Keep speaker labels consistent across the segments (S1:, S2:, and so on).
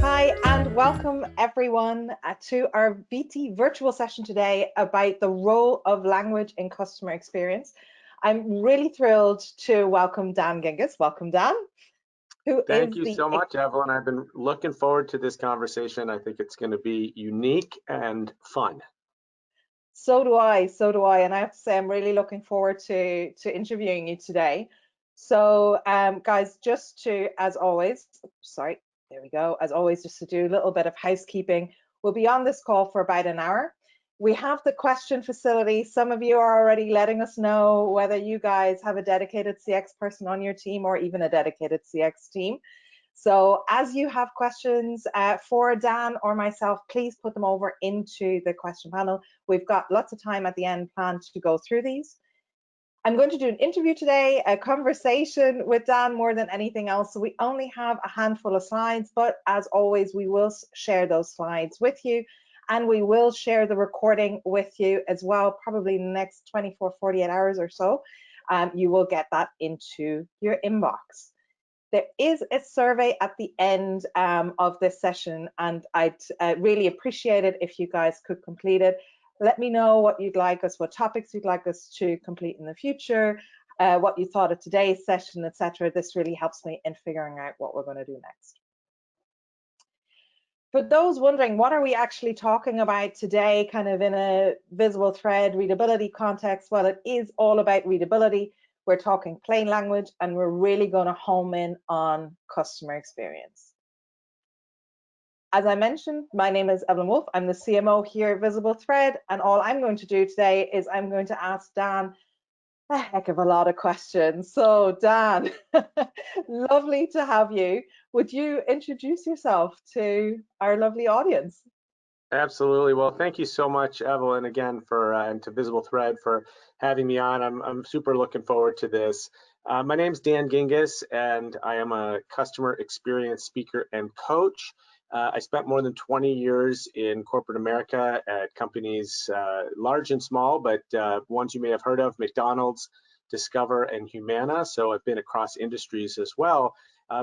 S1: Hi, and welcome everyone to our VT virtual session today about the role of language in customer experience. I'm really thrilled to welcome Dan Gingiss. Welcome, Dan, who
S2: Thank
S1: is
S2: you
S1: the
S2: so much, Evelyn. I've been looking forward to this conversation. I think it's going to be unique and fun.
S1: So do I, so do I. And I have to say, I'm really looking forward to interviewing you today. So, guys, just to, as always, sorry, there we go. As always, just to do a little bit of housekeeping, we'll be on this call for about an hour. We have the question facility. Some of you are already letting us know whether you guys have a dedicated CX person on your team or even a dedicated CX team. So as you have questions for Dan or myself, please put them over into the question panel. We've got lots of time at the end planned to go through these. I'm going to do an interview today, a conversation with Dan more than anything else. So we only have a handful of slides, but as always, we will share those slides with you, and we will share the recording with you as well, probably in the next 24, 48 hours or so. You will get that into your inbox. There is a survey at the end of this session, and I'd really appreciate it if you guys could complete it. Let me know what you'd like us, what topics you'd like us to complete in the future, what you thought of today's session, etc. This really helps me in figuring out what we're going to do next. For those wondering, what are we actually talking about today, kind of in a VisibleThread readability context? Well, it is all about readability. We're talking plain language, and we're really going to home in on customer experience. As I mentioned, my name is Evelyn Wolf. I'm the CMO here at VisibleThread, and all I'm going to do today is I'm going to ask Dan a heck of a lot of questions. So Dan, lovely to have you. Would you introduce yourself to our lovely audience?
S2: Absolutely. Well, thank you so much, Evelyn, again, for and to VisibleThread for having me on. I'm super looking forward to this. My name's Dan Gingiss, and I am a customer experience speaker and coach. I spent more than 20 years in corporate America at companies large and small, but ones you may have heard of: McDonald's, Discover, and Humana. So I've been across industries as well,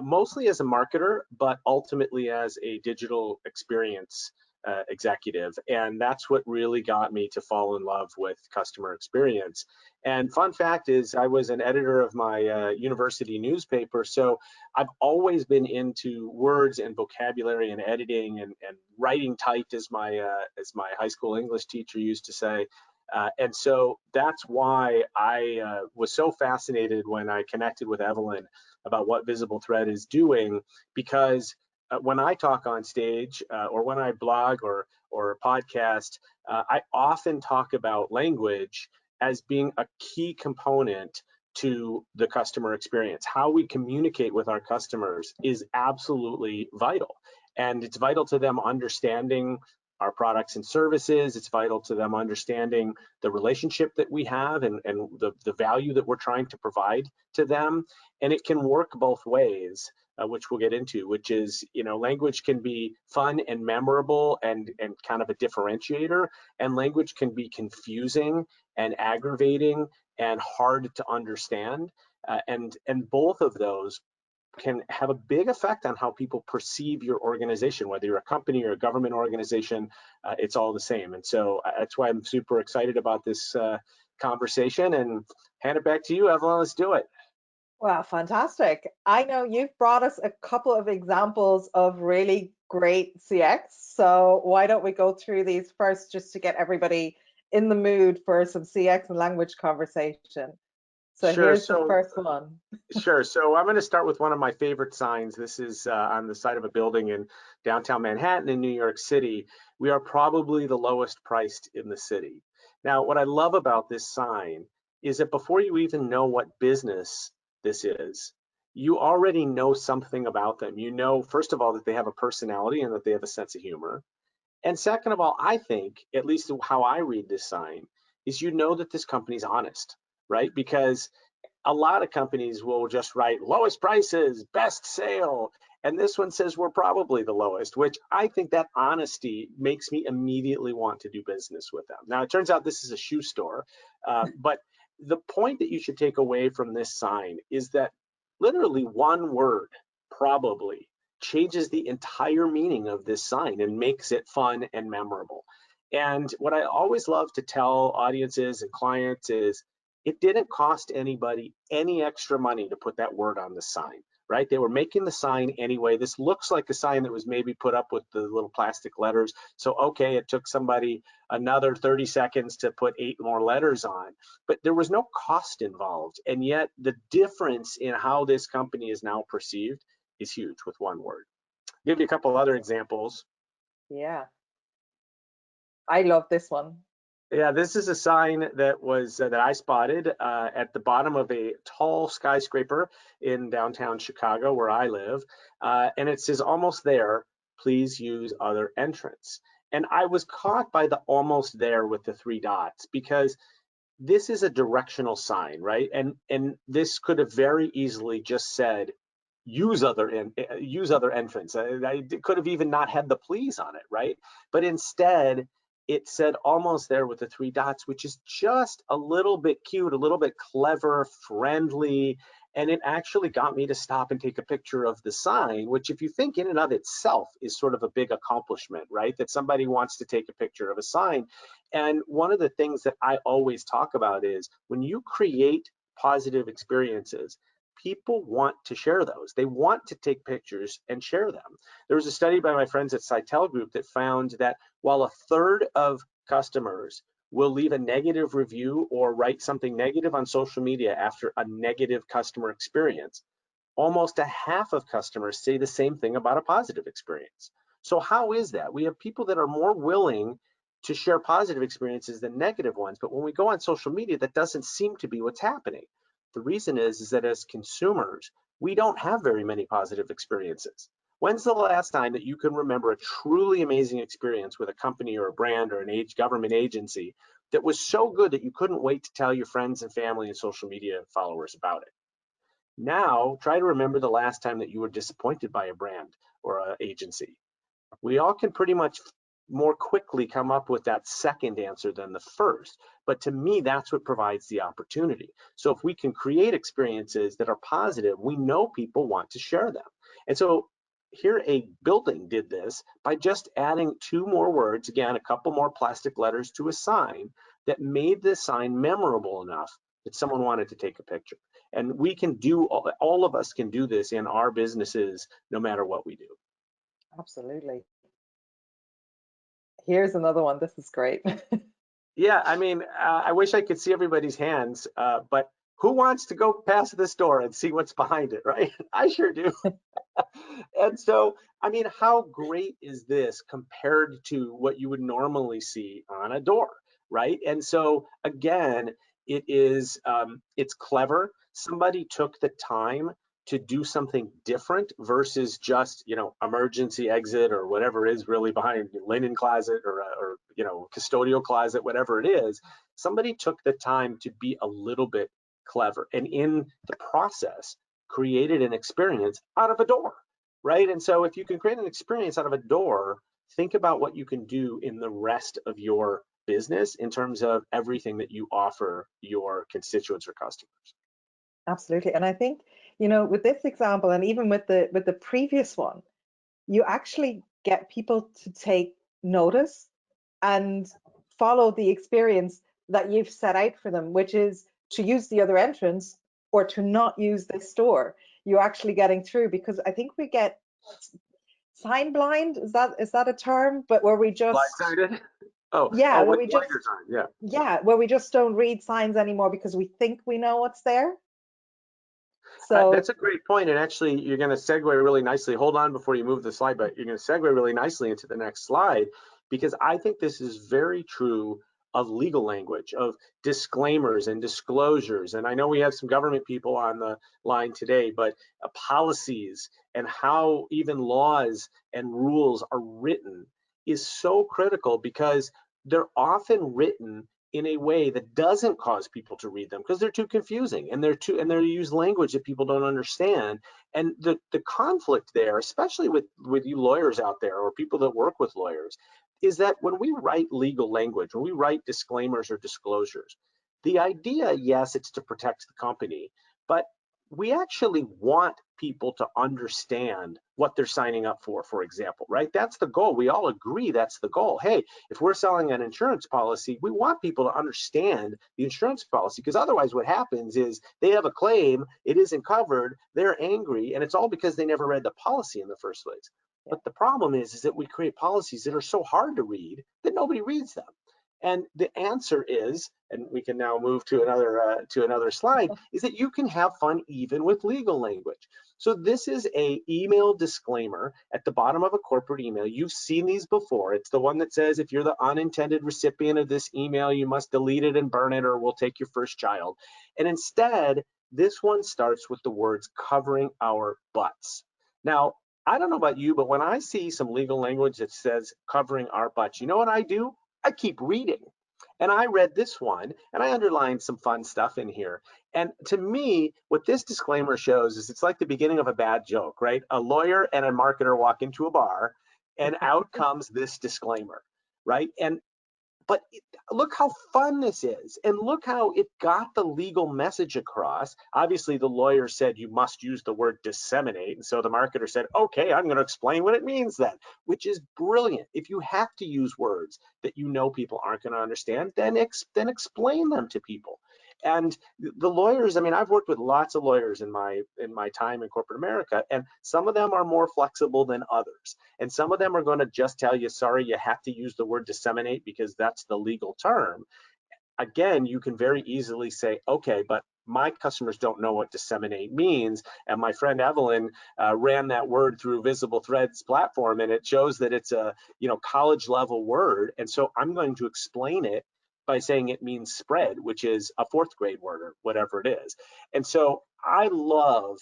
S2: mostly as a marketer, but ultimately as a digital experience executive. And that's what really got me to fall in love with customer experience. And fun fact is, I was an editor of my university newspaper. So I've always been into words and vocabulary and editing and writing typed, as my high school English teacher used to say. And so that's why I was so fascinated when I connected with Evelyn about what VisibleThread is doing, because when I talk on stage or when I blog or podcast, I often talk about language as being a key component to the customer experience. How we communicate with our customers is absolutely vital, and it's vital to them understanding our products and services. It's vital to them understanding the relationship that we have and the value that we're trying to provide to them. And it can work both ways, which we'll get into, which is, language can be fun and memorable and kind of a differentiator, and language can be confusing and aggravating and hard to understand. And both of those can have a big effect on how people perceive your organization, whether you're a company or a government organization. It's all the same. And so that's why I'm super excited about this conversation, and hand it back to you, Evelyn. Let's do it.
S1: Wow, fantastic. I know you've brought us a couple of examples of really great CX. So why don't we go through these first, just to get everybody in the mood for some CX and language conversation. So
S2: Sure.
S1: here's the
S2: So
S1: first one.
S2: Sure. So I'm going to start with one of my favorite signs. This is on the side of a building in downtown Manhattan in New York City. We are probably the lowest priced in the city. Now, what I love about this sign is that before you even know what business this is, you already know something about them. You know, first of all, that they have a personality and that they have a sense of humor. And second of all, I think, at least how I read this sign, is you know that this company's honest, right? Because a lot of companies will just write lowest prices, best sale, and this one says we're probably the lowest, which I think that honesty makes me immediately want to do business with them. Now, it turns out this is a shoe store, but the point that you should take away from this sign is that literally one word probably changes the entire meaning of this sign and makes it fun and memorable. And what I always love to tell audiences and clients is it didn't cost anybody any extra money to put that word on the sign, right? They were making the sign anyway. This looks like a sign that was maybe put up with the little plastic letters. So, okay, it took somebody another 30 seconds to put 8 more letters on, but there was no cost involved. And yet the difference in how this company is now perceived is huge with one word. I'll give you a couple other examples.
S1: Yeah, I love this one.
S2: Yeah, this is a sign that was that I spotted at the bottom of a tall skyscraper in downtown Chicago, where I live, and it says, "Almost there. Please use other entrance." And I was caught by the "almost there" with the 3 dots because this is a directional sign, right? And this could have very easily just said, use other entrance. I could have even not had the please on it, right? But instead, it said "almost there" with the 3 dots, which is just a little bit cute, a little bit clever, friendly, and it actually got me to stop and take a picture of the sign, which, if you think in and of itself, is sort of a big accomplishment, right? That somebody wants to take a picture of a sign. And one of the things that I always talk about is when you create positive experiences, people want to share those. They want to take pictures and share them. There was a study by my friends at Sitel Group that found that while a third of customers will leave a negative review or write something negative on social media after a negative customer experience, almost a half of customers say the same thing about a positive experience. So how is that? We have people that are more willing to share positive experiences than negative ones, but when we go on social media, that doesn't seem to be what's happening. The reason is that as consumers, we don't have very many positive experiences. When's the last time that you can remember a truly amazing experience with a company or a brand or an government agency that was so good that you couldn't wait to tell your friends and family and social media followers about it? Now, try to remember the last time that you were disappointed by a brand or an agency. We all can pretty much more quickly come up with that second answer than the first. But to me, that's what provides the opportunity. So if we can create experiences that are positive, we know people want to share them. And so here a building did this by just adding 2 more words, again, a couple more plastic letters to a sign that made this sign memorable enough that someone wanted to take a picture. And we can do, all of us can do this in our businesses, no matter what we do.
S1: Absolutely. Here's another one. This is great.
S2: Yeah, I mean, I wish I could see everybody's hands, but who wants to go past this door and see what's behind it, right? I sure do. And so, I mean, how great is this compared to what you would normally see on a door, right? And so, again, it's clever. Somebody took the time to do something different versus just, emergency exit or whatever is really behind linen closet or custodial closet, whatever it is. Somebody took the time to be a little bit clever, and in the process created an experience out of a door, right? And so if you can create an experience out of a door, think about what you can do in the rest of your business in terms of everything that you offer your constituents or customers.
S1: Absolutely. And I think, with this example and even with the previous one, you actually get people to take notice and follow the experience that you've set out for them, which is to use the other entrance or to not use this door. You're actually getting through, because I think we get sign blind. Is that a term? But where we just,
S2: Blindsided? Oh,
S1: yeah, where
S2: with
S1: we just,
S2: blinders on, yeah.
S1: yeah, where we just don't read signs anymore because we think we know what's there. So
S2: That's a great point, and actually, you're going to segue really nicely. Hold on before you move the slide, but you're going to segue really nicely into the next slide, because I think this is very true of legal language, of disclaimers and disclosures. And I know we have some government people on the line today, but policies and how even laws and rules are written is so critical, because they're often written in a way that doesn't cause people to read them because they're too confusing, and they use language that people don't understand. And the conflict there, especially with you lawyers out there or people that work with lawyers, is that when we write legal language, when we write disclaimers or disclosures, the idea, yes, it's to protect the company, but we actually want people to understand what they're signing up for example, right? That's the goal. We all agree that's the goal. Hey, if we're selling an insurance policy, we want people to understand the insurance policy, because otherwise what happens is they have a claim, it isn't covered, they're angry, and it's all because they never read the policy in the first place.
S1: Yeah.
S2: But the problem is that we create policies that are so hard to read that nobody reads them. And the answer is, and we can now move to another slide, is that you can have fun even with legal language. So this is a email disclaimer at the bottom of a corporate email. You've seen these before. It's the one that says, if you're the unintended recipient of this email, you must delete it and burn it, or we'll take your first child. And instead, this one starts with the words covering our butts. Now, I don't know about you, but when I see some legal language that says covering our butts, you know what I do? I keep reading. And I read this one and I underlined some fun stuff in here. And to me, what this disclaimer shows is it's like the beginning of a bad joke, right? A lawyer and a marketer walk into a bar and out comes this disclaimer, right? But look how fun this is, and look how it got the legal message across. Obviously, the lawyer said you must use the word disseminate, and so the marketer said, okay, I'm going to explain what it means then, which is brilliant. If you have to use words that you know people aren't going to understand, then explain them to people. And the lawyers, I mean, I've worked with lots of lawyers in my time in corporate America, and some of them are more flexible than others. And some of them are going to just tell you, sorry, you have to use the word disseminate because that's the legal term. Again, you can very easily say, okay, but my customers don't know what disseminate means. And my friend Evelyn ran that word through VisibleThread's platform, and it shows that it's a college level word. And so I'm going to explain it by saying it means spread, which is a fourth grade word or whatever it is. And so I love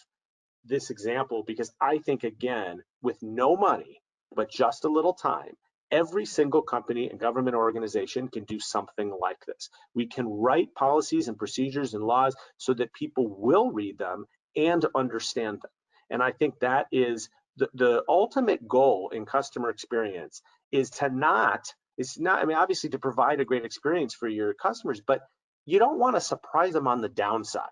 S2: this example because I think, again, with no money, but just a little time, every single company and government organization can do something like this. We can write policies and procedures and laws so that people will read them and understand them. And I think that is the ultimate goal in customer experience is to not, it's not, I mean, obviously to provide a great experience for your customers, but you don't want to surprise them on the downside,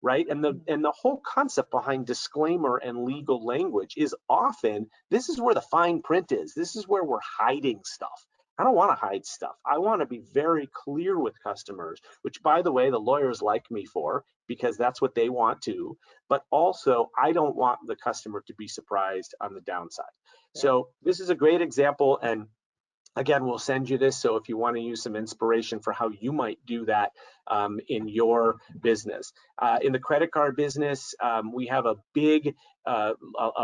S2: right? And the whole concept behind disclaimer and legal language is often, this is where the fine print is. This is where we're hiding stuff. I don't want to hide stuff. I want to be very clear with customers, which, by the way, the lawyers like me for, because that's what they want to. But also, I don't want the customer to be surprised on the downside.
S1: Yeah.
S2: So this is a great example, and again, we'll send you this, so if you want to use some inspiration for how you might do that in your business. In the credit card business, we have a big, a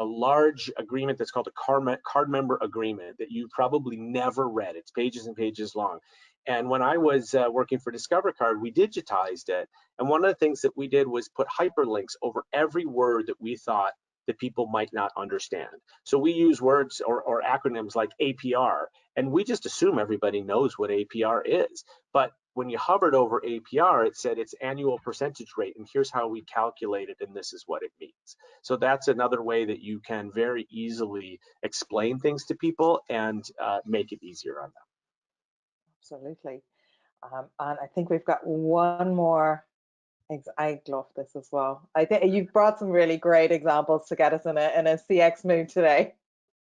S2: large agreement that's called a card member agreement that you probably never read. It's pages and pages long. And when I was working for Discover Card, we digitized it. And one of the things that we did was put hyperlinks over every word that we thought that people might not understand. So we use words or acronyms like APR, and we just assume everybody knows what APR is. But when you hovered over APR, it said it's annual percentage rate, and here's how we calculate it, and this is what it means. So that's another way that you can very easily explain things to people and make it easier on them.
S1: Absolutely. And I think we've got one more. I love this as well. I think you've brought some really great examples to get us in a CX mood today.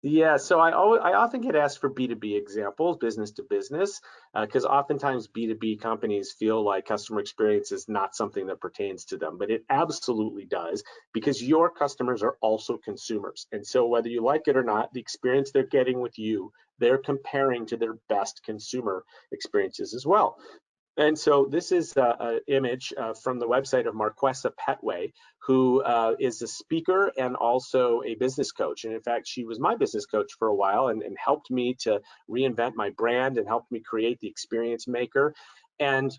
S2: Yeah, so I often get asked for B2B examples, business to business, because oftentimes B2B companies feel like customer experience is not something that pertains to them, but it absolutely does, because your customers are also consumers. And so whether you like it or not, the experience they're getting with you, they're comparing to their best consumer experiences as well. And so this is an image from the website of Marquesa Petway, who is a speaker and also a business coach. And in fact, she was my business coach for a while and helped me to reinvent my brand and helped me create the Experience Maker. And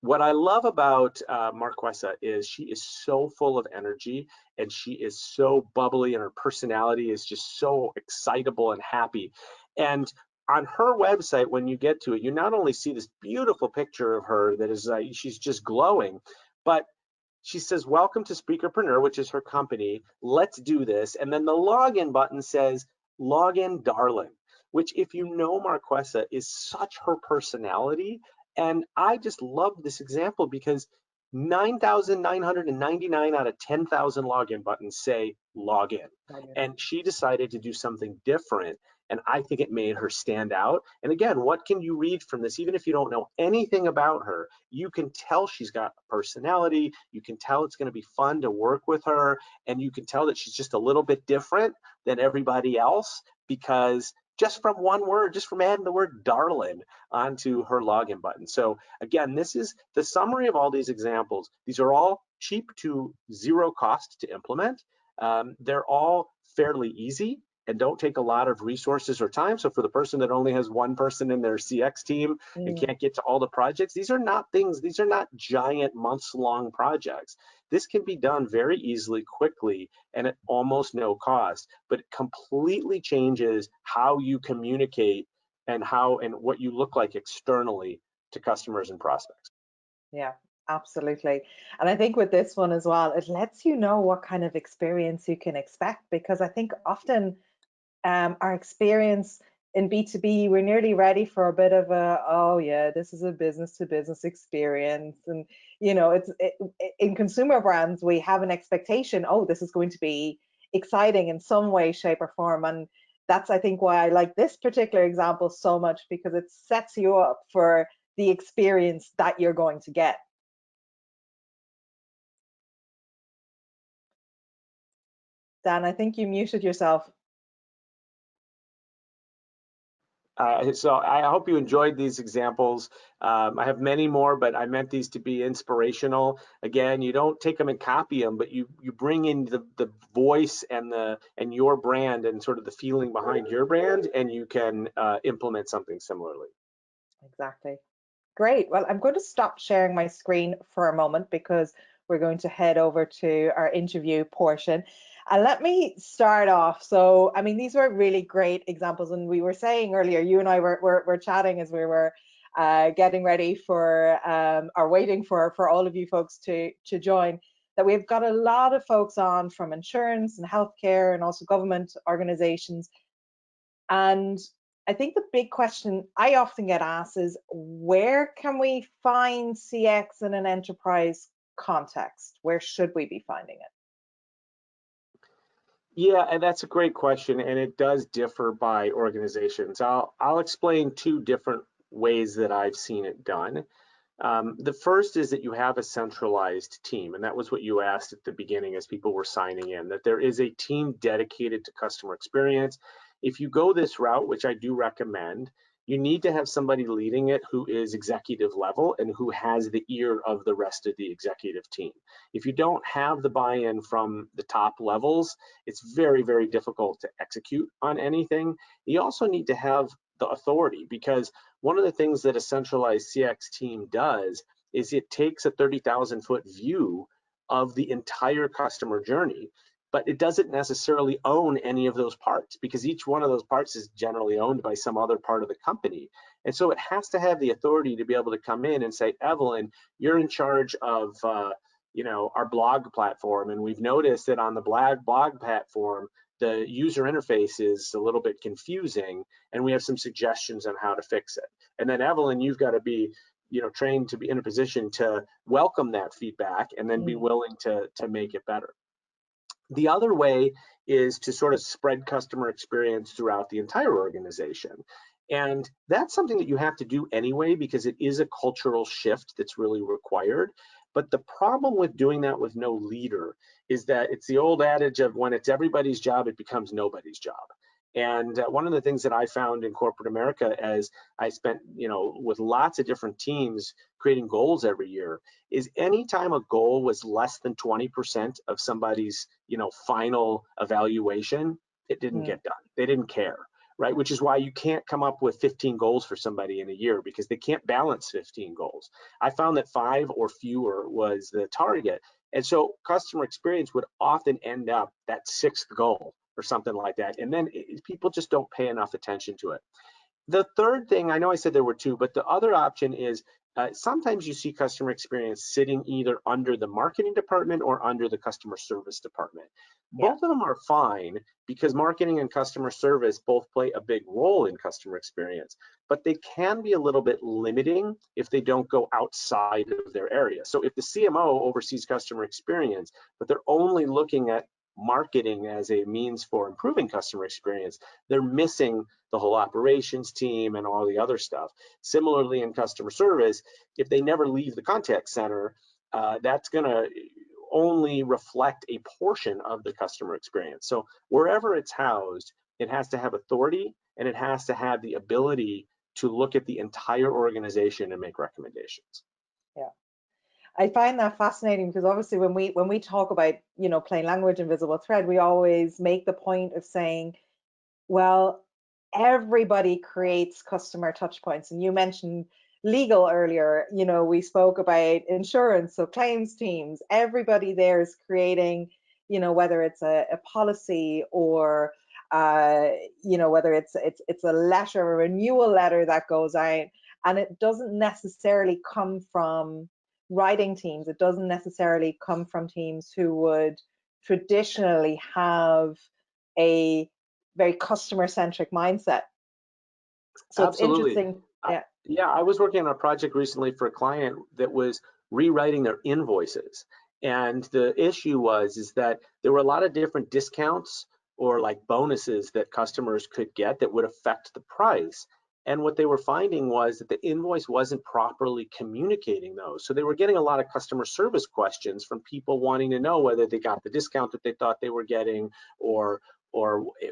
S2: what I love about Marquesa is she is so full of energy and she is so bubbly, and her personality is just so excitable and happy. And on her website, when you get to it, you not only see this beautiful picture of her that is, she's just glowing, but she says, welcome to Speakerpreneur, which is her company. Let's do this. And then the login button says, login darling, which, if you know Marquesa, is such her personality. And I just love this example because 9,999 out of 10,000 login buttons say login.
S1: Login.
S2: And she decided to do something different. And I think it made her stand out. And again, what can you read from this? Even if you don't know anything about her, you can tell she's got a personality. You can tell it's going to be fun to work with her. And you can tell that she's just a little bit different than everybody else because just from one word, just from adding the word darling onto her login button. So again, this is the summary of all these examples. These are all cheap to zero cost to implement. They're all fairly easy and don't take a lot of resources or time. So for the person that only has one person in their CX team and can't get to all the projects, these are not giant months-long projects. This can be done very easily, quickly, and at almost no cost, but it completely changes how you communicate and what you look like externally to customers and prospects.
S1: Yeah, absolutely. And I think with this one as well, it lets you know what kind of experience you can expect, because I think often our experience in B2B, we're nearly ready for a bit of a, oh yeah, this is a business to business experience. And, you know, in consumer brands, we have an expectation, oh, this is going to be exciting in some way, shape or form. And that's, I think, why I like this particular example so much, because it sets you up for the experience that you're going to get. Dan, I think you muted yourself.
S2: So I hope you enjoyed these examples. I have many more, but I meant these to be inspirational. Again, you don't take them and copy them, but you bring in the voice and your brand and sort of the feeling behind your brand, and you can implement something similarly.
S1: Exactly. Great. Well, I'm going to stop sharing my screen for a moment because we're going to head over to our interview portion. And let me start off. So, I mean, these were really great examples. And we were saying earlier, you and I were chatting as we were getting ready for or waiting for all of you folks to join, that we've got a lot of folks on from insurance and healthcare and also government organizations. And I think the big question I often get asked is, where can we find CX in an enterprise context? Where should we be finding it?
S2: Yeah, and that's a great question, and it does differ by organizations. I'll explain two different ways that I've seen it done. The first is that you have a centralized team, and that was what you asked at the beginning as people were signing in, that there is a team dedicated to customer experience. If you go this route, which I do recommend, you need to have somebody leading it who is executive level and who has the ear of the rest of the executive team. If you don't have the buy-in from the top levels, it's very, very difficult to execute on anything. You also need to have the authority, because one of the things that a centralized CX team does is it takes a 30,000-foot view of the entire customer journey, but it doesn't necessarily own any of those parts, because each one of those parts is generally owned by some other part of the company. And so it has to have the authority to be able to come in and say, Evelyn, you're in charge of our blog platform, and we've noticed that on the blog platform, the user interface is a little bit confusing, and we have some suggestions on how to fix it. And then Evelyn, you've got to be trained to be in a position to welcome that feedback and then be willing to make it better. The other way is to sort of spread customer experience throughout the entire organization. And that's something that you have to do anyway, because it is a cultural shift that's really required. But the problem with doing that with no leader is that it's the old adage of, when it's everybody's job, it becomes nobody's job. And one of the things that I found in corporate America, as I spent, with lots of different teams creating goals every year, is anytime a goal was less than 20% of somebody's, final evaluation, it didn't get done. They didn't care, right? Which is why you can't come up with 15 goals for somebody in a year, because they can't balance 15 goals. I found that 5 or fewer was the target. And so customer experience would often end up that 6th goal or something like that. And then people just don't pay enough attention to it. The third thing, I know I said there were two, but the other option is sometimes you see customer experience sitting either under the marketing department or under the customer service department.
S1: Yeah.
S2: Both of them are fine because marketing and customer service both play a big role in customer experience, but they can be a little bit limiting if they don't go outside of their area. So if the CMO oversees customer experience, but they're only looking at marketing as a means for improving customer experience, they're missing the whole operations team and all the other stuff. Similarly, in customer service, if they never leave the contact center, that's going to only reflect a portion of the customer experience. So wherever it's housed, it has to have authority and it has to have the ability to look at the entire organization and make recommendations.
S1: Yeah. I find that fascinating because obviously when we talk about, you know, plain language and VisibleThread, we always make the point of saying, well, everybody creates customer touch points. And you mentioned legal earlier, you know, we spoke about insurance, so claims teams, everybody there is creating, you know, whether it's a policy or you know, whether it's a letter, a renewal letter that goes out, and it doesn't necessarily come from writing teams. It doesn't necessarily come from teams who would traditionally have a very customer-centric mindset. So it's
S2: Absolutely.
S1: interesting. Yeah.
S2: Yeah, I was working on a project recently for a client that was rewriting their invoices. And the issue is that there were a lot of different discounts or like bonuses that customers could get that would affect the price. And what they were finding was that the invoice wasn't properly communicating those. So they were getting a lot of customer service questions from people wanting to know whether they got the discount that they thought they were getting, or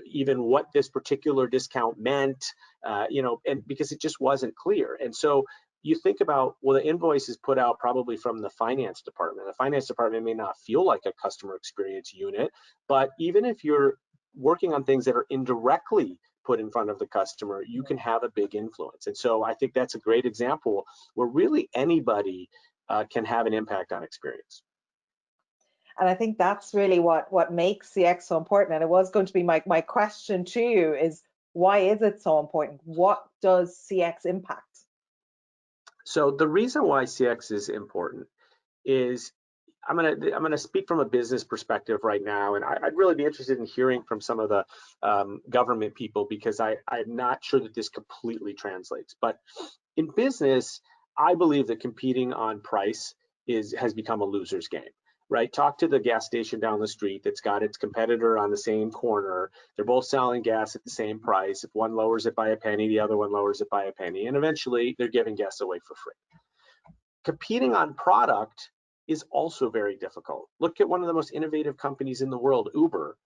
S2: even what this particular discount meant, you know, and because it just wasn't clear. And so you think about, well, the invoice is put out probably from the finance department. The finance department may not feel like a customer experience unit, but even if you're working on things that are indirectly put in front of the customer, you can have a big influence. And so I think that's a great example where really anybody can have an impact on experience.
S1: And I think that's really what makes CX so important. And it was going to be my question to you is, why is it so important? What does CX impact?
S2: So the reason why CX is important is I'm gonna speak from a business perspective right now, and I'd really be interested in hearing from some of the government people because I'm not sure that this completely translates. But in business, I believe that competing on price has become a loser's game. Right? Talk to the gas station down the street that's got its competitor on the same corner. They're both selling gas at the same price. If one lowers it by a penny, the other one lowers it by a penny, and eventually they're giving gas away for free. Competing on product is also very difficult. Look at one of the most innovative companies in the world, Uber,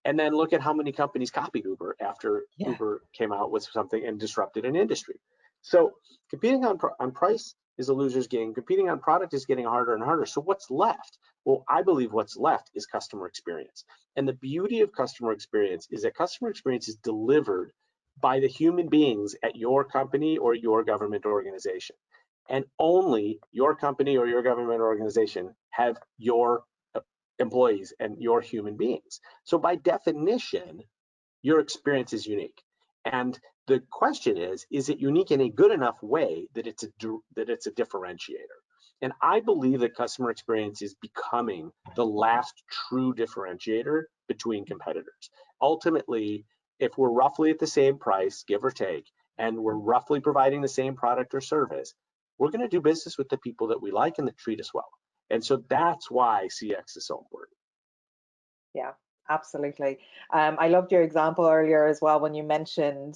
S2: and then look at how many companies copied Uber after Uber came out with something and disrupted an industry. So competing on price is a loser's game. Competing on product is getting harder and harder. So what's left? Well, I believe what's left is customer experience. And the beauty of customer experience is that customer experience is delivered by the human beings at your company or your government organization. And only your company or your government organization have your employees and your human beings. So by definition, your experience is unique. And the question is it unique in a good enough way that it's a differentiator? And I believe that customer experience is becoming the last true differentiator between competitors. Ultimately, if we're roughly at the same price, give or take, and we're roughly providing the same product or service, we're going to do business with the people that we like and that treat us well. And so that's why CX is so important.
S1: Yeah, absolutely. I loved your example earlier as well when you mentioned,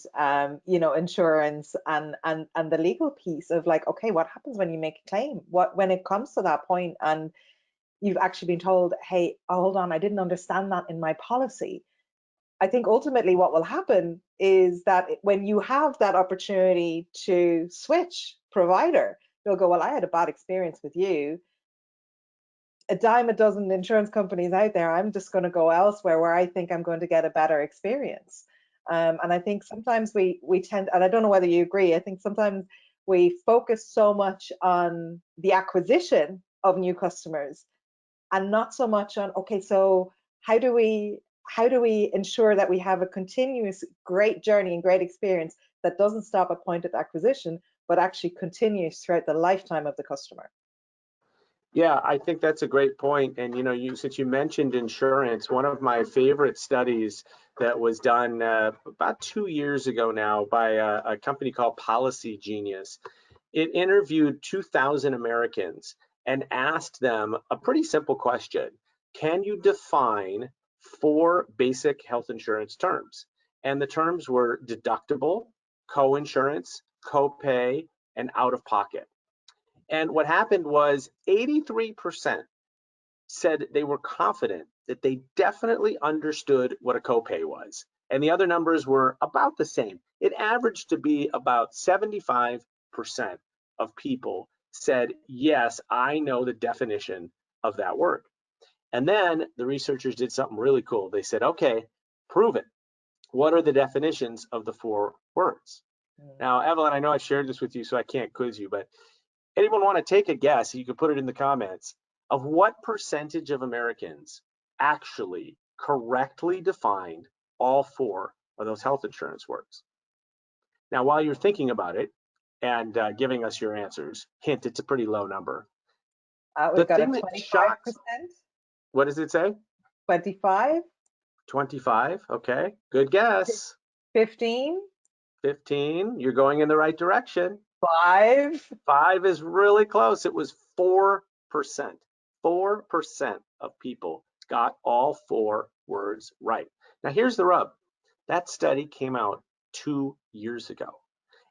S1: you know, insurance and the legal piece of like, okay, what happens when you make a claim? When it comes to that point and you've actually been told, hey, oh, hold on, I didn't understand that in my policy. I think ultimately what will happen is that when you have that opportunity to switch provider, you'll go, well, I had a bad experience with you. A dime a dozen insurance companies out there, I'm just going to go elsewhere where I think I'm going to get a better experience. And I think sometimes we tend, and I don't know whether you agree, I think sometimes we focus so much on the acquisition of new customers and not so much on, okay, so how do we ensure that we have a continuous great journey and great experience that doesn't stop at point of acquisition, but actually continues throughout the lifetime of the customer?
S2: Yeah, I think that's a great point. And since you mentioned insurance, one of my favorite studies that was done about 2 years ago now by a company called Policy Genius. It interviewed 2,000 Americans and asked them a pretty simple question. Can you define four basic health insurance terms? And the terms were deductible, co-insurance, copay, and out of pocket. And what happened was 83% said they were confident that they definitely understood what a copay was. And the other numbers were about the same. It averaged to be about 75% of people said, yes, I know the definition of that word. And then the researchers did something really cool. They said, okay, prove it. What are the definitions of the four words?
S1: Mm.
S2: Now, Evelyn, I know I shared this with you, so I can't quiz you, but anyone want to take a guess? You can put it in the comments of what percentage of Americans actually correctly defined all four of those health insurance words. Now, while you're thinking about it and giving us your answers, hint, it's a pretty low number. The
S1: We've got a
S2: thing that shocks,
S1: 25%.
S2: what does it say?
S1: 25?
S2: 25, okay, good guess.
S1: 15?
S2: 15, you're going in the right direction.
S1: 5?
S2: 5 is really close. It was 4%. 4% of people got all four words right. Now, here's the rub. That study came out 2 years ago.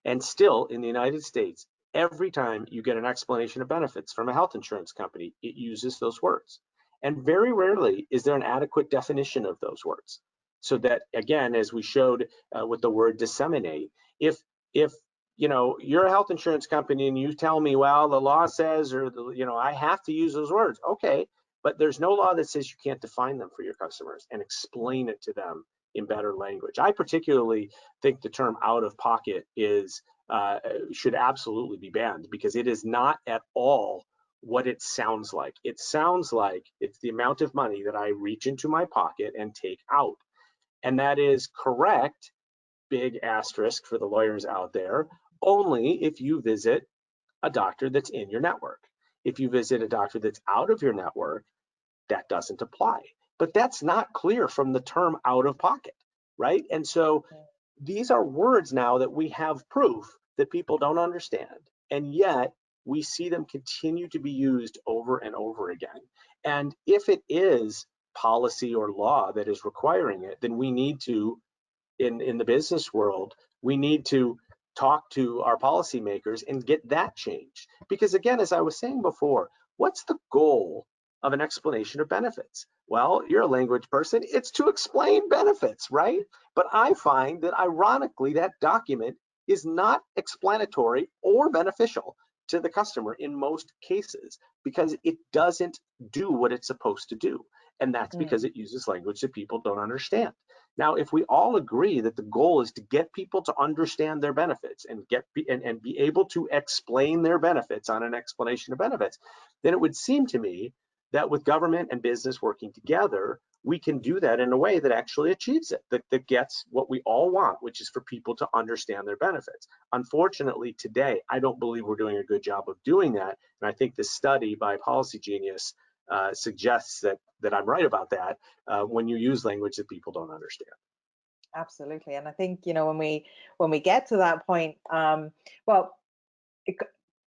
S2: And still, in the United States, every time you get an explanation of benefits from a health insurance company, it uses those words. And very rarely is there an adequate definition of those words. So that, again, as we showed with the word disseminate, if you're a health insurance company and you tell me, well, the law says, or I have to use those words. Okay, but there's no law that says you can't define them for your customers and explain it to them in better language. I particularly think the term out of pocket should absolutely be banned, because it is not at all what it sounds like. It sounds like it's the amount of money that I reach into my pocket and take out. And that is correct, big asterisk for the lawyers out there, only if you visit a doctor that's in your network. If you visit a doctor that's out of your network, that doesn't apply. But that's not clear from the term out of pocket, right? And so these are words now that we have proof that people don't understand, and yet we see them continue to be used over and over again. And if it is policy or law that is requiring it, then we need to, in the business world, we need to talk to our policymakers and get that changed. Because again, as I was saying before, what's the goal of an explanation of benefits? Well, you're a language person, it's to explain benefits, right? But I find that ironically, that document is not explanatory or beneficial to the customer in most cases, because it doesn't do what it's supposed to do. And that's because it uses language that people don't understand. Now, if we all agree that the goal is to get people to understand their benefits and be able to explain their benefits on an explanation of benefits, then it would seem to me that with government and business working together, we can do that in a way that actually achieves it, that gets what we all want, which is for people to understand their benefits. Unfortunately, today, I don't believe we're doing a good job of doing that. And I think this study by Policy Genius suggests that I'm right about that when you use language that people don't understand.
S1: Absolutely. And I think, when we get to that point, well,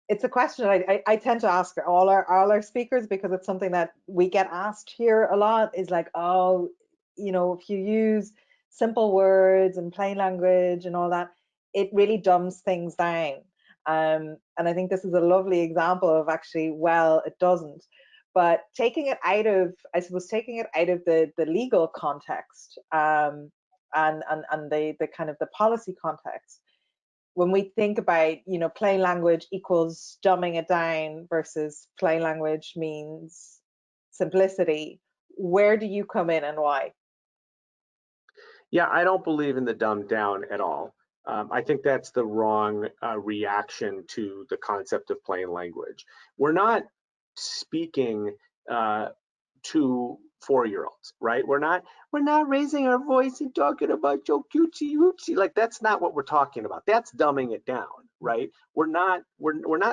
S1: it's a question I tend to ask all our speakers, because it's something that we get asked here a lot, is like, oh, if you use simple words and plain language and all that, it really dumbs things down. And I think this is a lovely example of actually, well, it doesn't. But taking it out of, I suppose, the legal context, and the kind of the policy context, when we think about, plain language equals dumbing it down versus plain language means simplicity, where do you come in and why?
S2: Yeah, I don't believe in the dumbed down at all. I think that's the wrong reaction to the concept of plain language. We're not speaking to 4-year-olds, right? We're not raising our voice and talking about your cutesy wootsy. Like, that's not what we're talking about. That's dumbing it down, right? We're not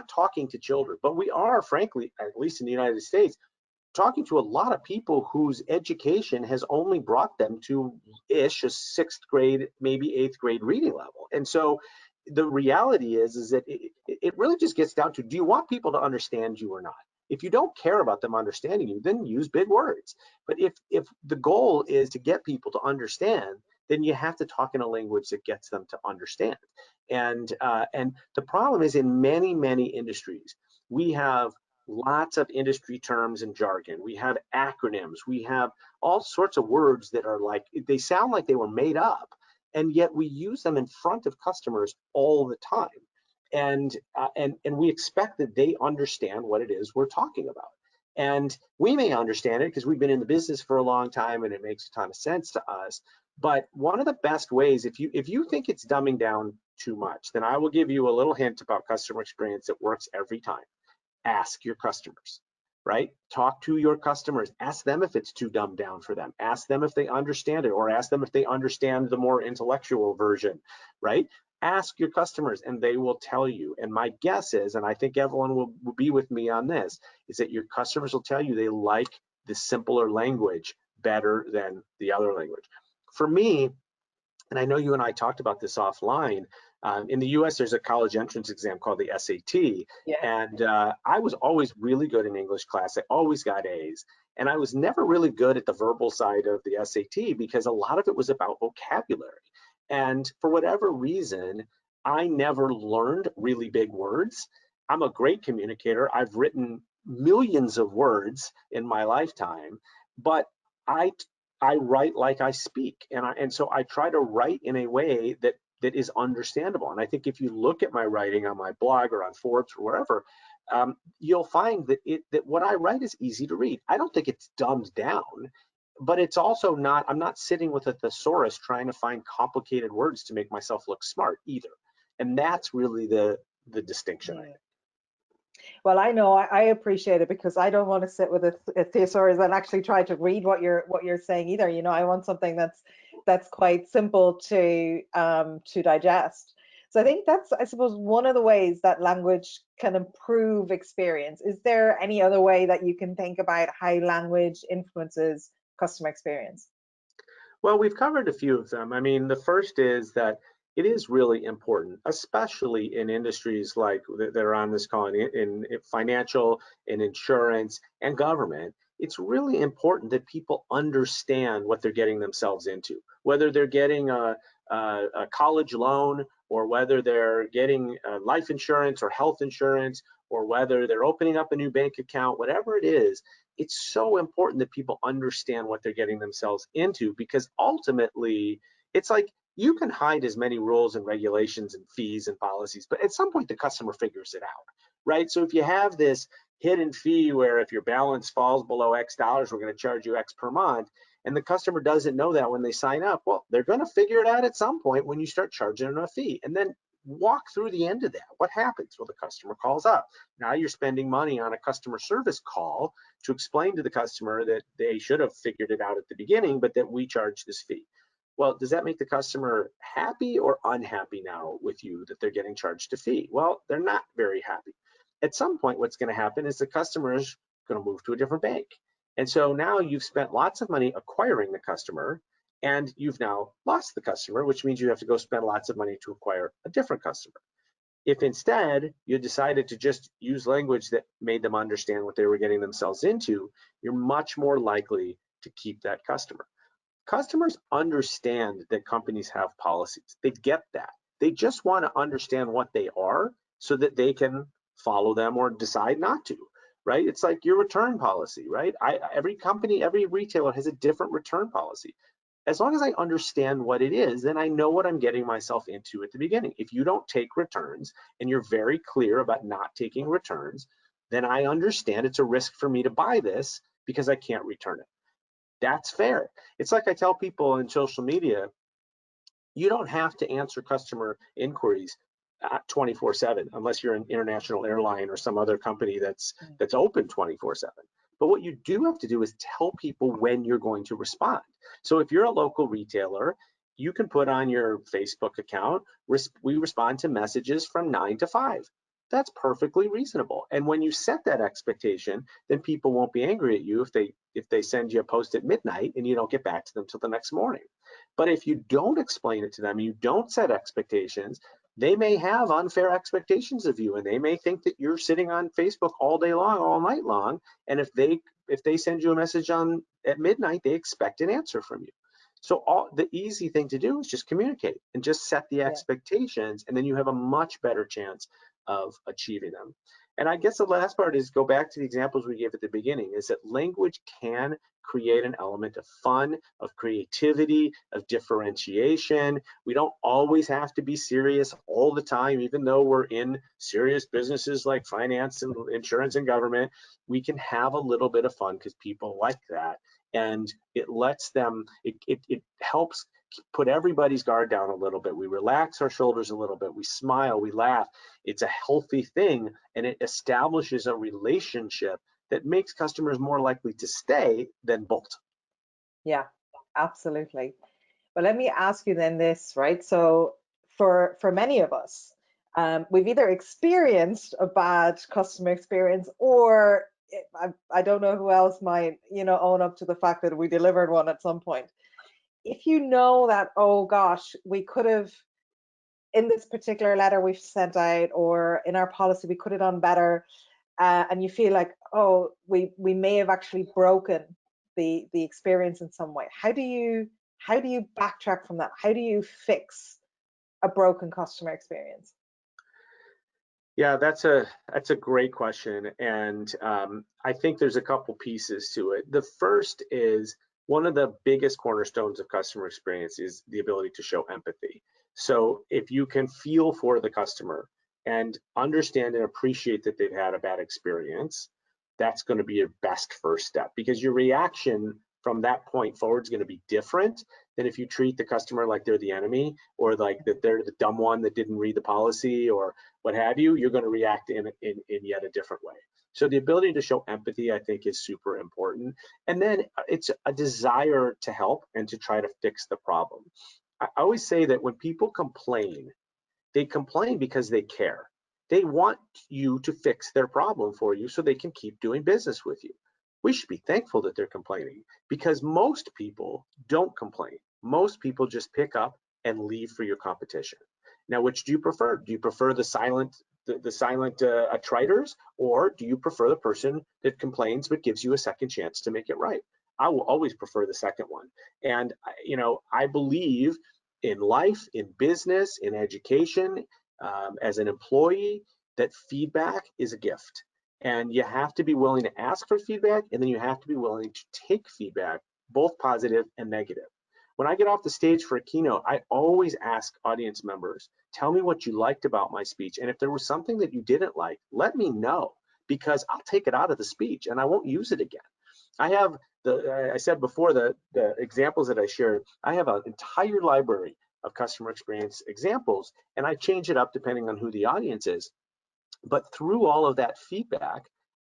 S2: talking to children, but we are, frankly, at least in the United States, talking to a lot of people whose education has only brought them to ish a 6th grade, maybe 8th grade reading level. And so the reality is that it really just gets down to, do you want people to understand you or not? If you don't care about them understanding you, then use big words. But if the goal is to get people to understand, then you have to talk in a language that gets them to understand. And the problem is, in many industries, we have lots of industry terms and jargon. We have acronyms. We have all sorts of words that are like, they sound like they were made up, and yet we use them in front of customers all the time. And we expect that they understand what it is we're talking about. And we may understand it because we've been in the business for a long time and it makes a ton of sense to us. But one of the best ways, if you think it's dumbing down too much, then I will give you a little hint about customer experience that works every time. Ask your customers, right? Talk to your customers. Ask them if it's too dumbed down for them. Ask them if they understand it, or ask them if they understand the more intellectual version, right? Ask your customers and they will tell you. And my guess is, and I think Evelyn will be with me on this, is that your customers will tell you they like the simpler language better than the other language. For me, and I know you and I talked about this offline, in the US, there's a college entrance exam called the SAT.
S1: Yeah.
S2: And I was always really good in English class. I always got A's. And I was never really good at the verbal side of the SAT because a lot of it was about vocabulary. And for whatever reason, I never learned really big words. I'm a great communicator. I've written millions of words in my lifetime, but I write like I speak, and so I try to write in a way that is understandable. And I think if you look at my writing on my blog or on Forbes or wherever, you'll find that what I write is easy to read. I don't think it's dumbed down, but it's also not. I'm not sitting with a thesaurus trying to find complicated words to make myself look smart either. And that's really the distinction, I think.
S1: Well, I know I appreciate it because I don't want to sit with a thesaurus and actually try to read what you're saying either. You know, I want something that's quite simple to digest. So I think that's, I suppose, one of the ways that language can improve experience. Is there any other way that you can think about how language influences customer experience?
S2: Well, we've covered a few of them. I mean, the first is that it is really important, especially in industries like that are on this call, in financial and insurance and government. It's really important that people understand what they're getting themselves into, whether they're getting a college loan, or whether they're getting life insurance or health insurance, or whether they're opening up a new bank account, whatever it is. It's so important that people understand what they're getting themselves into, because ultimately it's like, you can hide as many rules and regulations and fees and policies, but at some point the customer figures it out, right? So if you have this hidden fee where if your balance falls below X dollars, we're going to charge you X per month, and the customer doesn't know that when they sign up, well, they're going to figure it out at some point when you start charging them a fee. And then walk through the end of that. What happens? Well, the customer calls up. Now you're spending money on a customer service call to explain to the customer that they should have figured it out at the beginning, but that we charge this fee. Well, does that make the customer happy or unhappy now with you that they're getting charged a fee? Well, they're not very happy. At some point, what's going to happen is the customer is going to move to a different bank. And so now you've spent lots of money acquiring the customer, and you've now lost the customer, which means you have to go spend lots of money to acquire a different customer. If instead you decided to just use language that made them understand what they were getting themselves into, you're much more likely to keep that customer. Customers understand that companies have policies. They get that. They just want to understand what they are so that they can follow them or decide not to, right? It's like your return policy, right? Every company, every retailer has a different return policy. As long as I understand what it is, then I know what I'm getting myself into at the beginning. If you don't take returns and you're very clear about not taking returns, then I understand it's a risk for me to buy this because I can't return it. That's fair. It's like I tell people in social media, you don't have to answer customer inquiries 24/7 unless you're an international airline or some other company that's open 24/7. But what you do have to do is tell people when you're going to respond. So if you're a local retailer, you can put on your Facebook account, we respond to messages from 9 to 5. That's perfectly reasonable. And when you set that expectation, then people won't be angry at you if they send you a post at midnight and you don't get back to them till the next morning. But if you don't explain it to them, you don't set expectations, they may have unfair expectations of you, and they may think that you're sitting on Facebook all day long, all night long. And if they send you a message at midnight, they expect an answer from you. So the easy thing to do is just communicate and just set the expectations, and then you have a much better chance of achieving them. And I guess the last part is go back to the examples we gave at the beginning, is that language can create an element of fun, of creativity, of differentiation. We don't always have to be serious all the time, even though we're in serious businesses like finance and insurance and government. We can have a little bit of fun because people like that. And it lets them, it helps put everybody's guard down a little bit. We relax our shoulders a little bit. We smile, we laugh. It's a healthy thing, and it establishes a relationship that makes customers more likely to stay than bolt.
S1: Yeah, absolutely. But let me ask you then this, right? So for many of us, we've either experienced a bad customer experience, or I don't know who else might, own up to the fact that we delivered one at some point. If you know that, oh gosh, we could have, in this particular letter we've sent out or in our policy, we could have done better, and you feel like, oh, we may have actually broken the experience in some way. How do you backtrack from that? How do you fix a broken customer experience?
S2: Yeah, that's a great question, and I think there's a couple pieces to it. The first is, one of the biggest cornerstones of customer experience is the ability to show empathy. So if you can feel for the customer and understand and appreciate that they've had a bad experience, that's going to be your best first step, because your reaction from that point forward is going to be different than if you treat the customer like they're the enemy, or like that they're the dumb one that didn't read the policy or what have you. You're going to react in yet a different way. So the ability to show empathy, I think, is super important. And then it's a desire to help and to try to fix the problem. I always say that when people complain, they complain because they care. They want you to fix their problem for you so they can keep doing business with you. We should be thankful that they're complaining, because most people don't complain. Most people just pick up and leave for your competition. Now, which do you prefer? Do you prefer the silent attriters, or do you prefer the person that complains but gives you a second chance to make it right? I will always prefer the second one. And I believe in life, in business, in education, as an employee, that feedback is a gift. And you have to be willing to ask for feedback, and then you have to be willing to take feedback, both positive and negative. When I get off the stage for a keynote, I always ask audience members, tell me what you liked about my speech. And if there was something that you didn't like, let me know, because I'll take it out of the speech and I won't use it again. I said before, the examples that I shared, I have an entire library of customer experience examples, and I change it up depending on who the audience is. But through all of that feedback,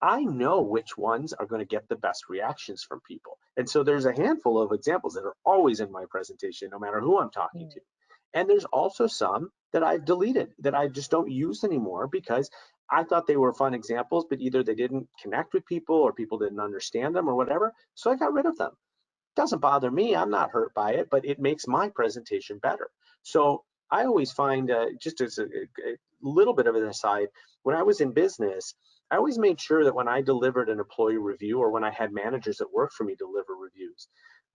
S2: I know which ones are going to get the best reactions from people. And so there's a handful of examples that are always in my presentation, no matter who I'm talking to. And there's also some that I've deleted, that I just don't use anymore, because I thought they were fun examples, but either they didn't connect with people or people didn't understand them or whatever. So I got rid of them. Doesn't bother me. I'm not hurt by it, but it makes my presentation better. So I always find, just as a little bit of an aside, when I was in business, I always made sure that when I delivered an employee review, or when I had managers that worked for me deliver reviews,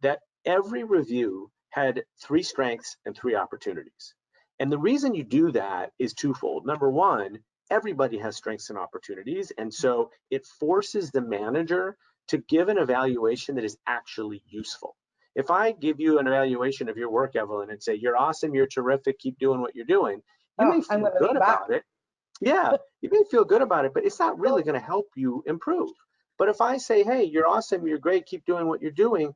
S2: that every review had 3 strengths and 3 opportunities. And the reason you do that is twofold. Number one, everybody has strengths and opportunities, and so it forces the manager to give an evaluation that is actually useful. If I give you an evaluation of your work, Evelyn, and say, you're awesome, you're terrific, keep doing what you're doing, you may feel good about it. Yeah, you may feel good about it, but it's not really going to help you improve. But if I say, hey, you're awesome, you're great, keep doing what you're doing,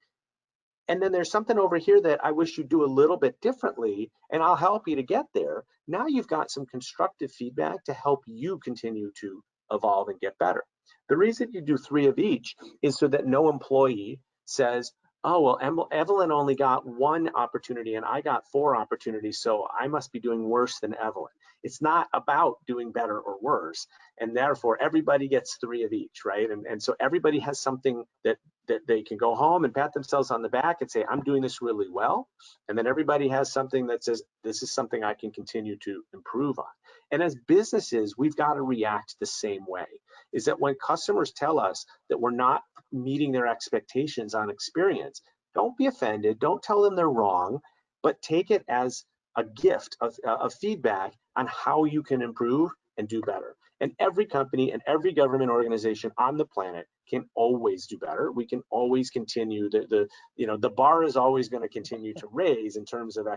S2: and then there's something over here that I wish you'd do a little bit differently, and I'll help you to get there, now you've got some constructive feedback to help you continue to evolve and get better. The reason you do 3 of each is so that no employee says, oh, well, Evelyn only got 1 opportunity and I got 4 opportunities, so I must be doing worse than Evelyn. It's not about doing better or worse, and therefore everybody gets 3 of each, right? And so everybody has something that they can go home and pat themselves on the back and say, I'm doing this really well. And then everybody has something that says, this is something I can continue to improve on. And as businesses, we've got to react the same way, is that when customers tell us that we're not meeting their expectations on experience, don't be offended, don't tell them they're wrong, but take it as a gift of feedback on how you can improve and do better. And every company and every government organization on the planet can always do better. We can always continue, the bar is always going to continue to raise in terms of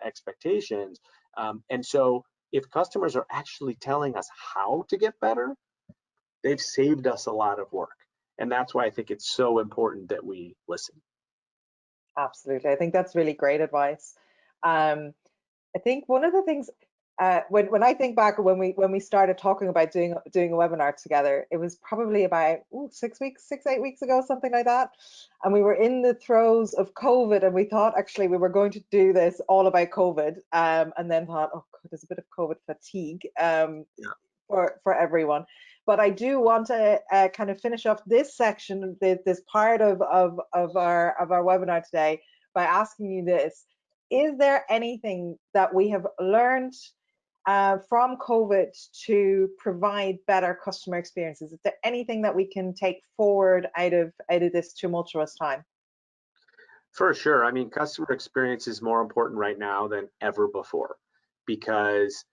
S2: expectations. And so if customers are actually telling us how to get better, they've saved us a lot of work. And that's why I think it's so important that we listen.
S1: Absolutely. I think that's really great advice. I think one of the things when I think back when we started talking about doing a webinar together, it was probably about 6 weeks, 8 weeks ago, something like that. And we were in the throes of COVID, and we thought actually we were going to do this all about COVID, and then thought, oh God, there's a bit of COVID fatigue for everyone. But I do want to kind of finish off this section, this part of our webinar today, by asking you this. Is there anything that we have learned from COVID to provide better customer experiences? Is there anything that we can take forward out of this tumultuous time?
S2: For sure. I mean, customer experience is more important right now than ever before because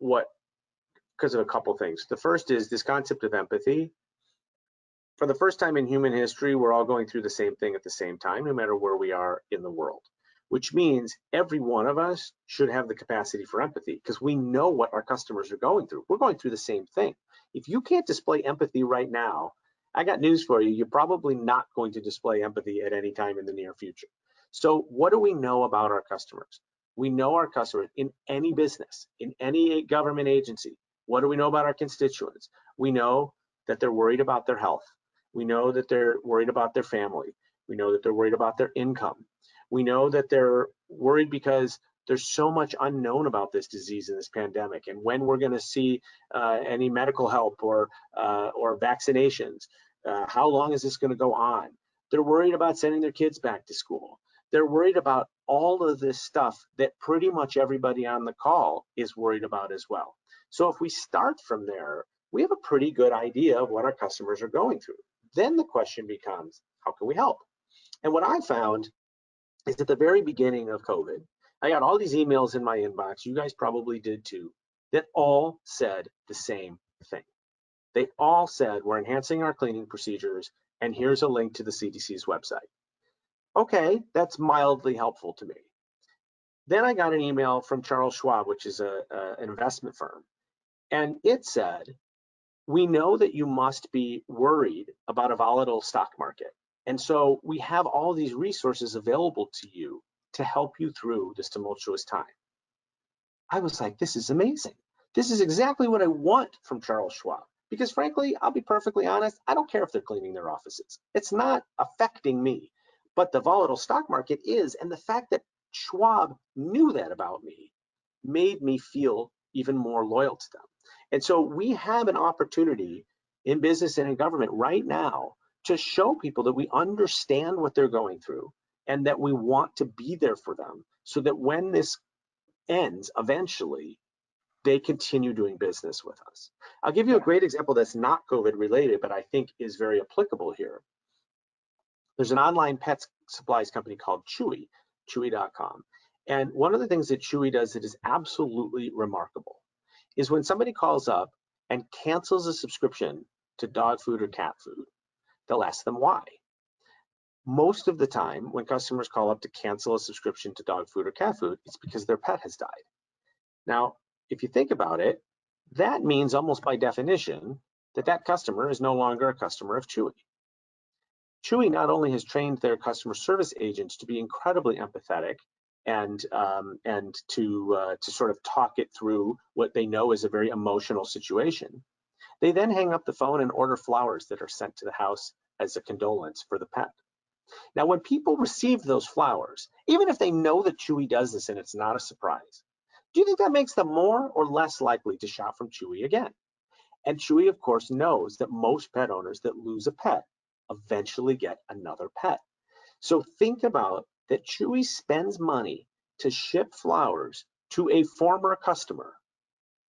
S2: of a couple things. The first is this concept of empathy. For the first time in human history, we're all going through the same thing at the same time, no matter where we are in the world, which means every one of us should have the capacity for empathy because we know what our customers are going through. We're going through the same thing. If you can't display empathy right now, I got news for you. You're probably not going to display empathy at any time in the near future. So what do we know about our customers? We know our customers in any business, in any government agency. What do we know about our constituents? We know that they're worried about their health. We know that they're worried about their family. We know that they're worried about their income. We know that they're worried because there's so much unknown about this disease and this pandemic, and when we're going to see any medical help or vaccinations. How long is this going to go on? They're worried about sending their kids back to school. They're worried about all of this stuff that pretty much everybody on the call is worried about as well. So if we start from there, we have a pretty good idea of what our customers are going through. Then the question becomes, how can we help? And what I found is at the very beginning of COVID, I got all these emails in my inbox, you guys probably did too, that all said the same thing. They all said, we're enhancing our cleaning procedures, and here's a link to the CDC's website. Okay, that's mildly helpful to me. Then I got an email from Charles Schwab, which is an investment firm, and it said, we know that you must be worried about a volatile stock market. And so we have all these resources available to you to help you through this tumultuous time. I was like, this is amazing. This is exactly what I want from Charles Schwab. Because frankly, I'll be perfectly honest, I don't care if they're cleaning their offices. It's not affecting me. But the volatile stock market is, and the fact that Schwab knew that about me made me feel even more loyal to them. And so we have an opportunity in business and in government right now to show people that we understand what they're going through and that we want to be there for them so that when this ends eventually, they continue doing business with us. I'll give you a great example that's not COVID related, but I think is very applicable here. There's an online pet supplies company called Chewy, Chewy.com. And one of the things that Chewy does that is absolutely remarkable is when somebody calls up and cancels a subscription to dog food or cat food, they'll ask them why. Most of the time, when customers call up to cancel a subscription to dog food or cat food, it's because their pet has died. Now, if you think about it, that means almost by definition that that customer is no longer a customer of Chewy. Chewy not only has trained their customer service agents to be incredibly empathetic and to sort of talk it through what they know is a very emotional situation, They then hang up the phone and order flowers that are sent to the house as a condolence for the pet. Now, when people receive those flowers, even if they know that Chewy does this and it's not a surprise, do you think that makes them more or less likely to shop from Chewy again? And Chewy, of course, knows that most pet owners that lose a pet eventually get another pet. So think about that Chewy spends money to ship flowers to a former customer.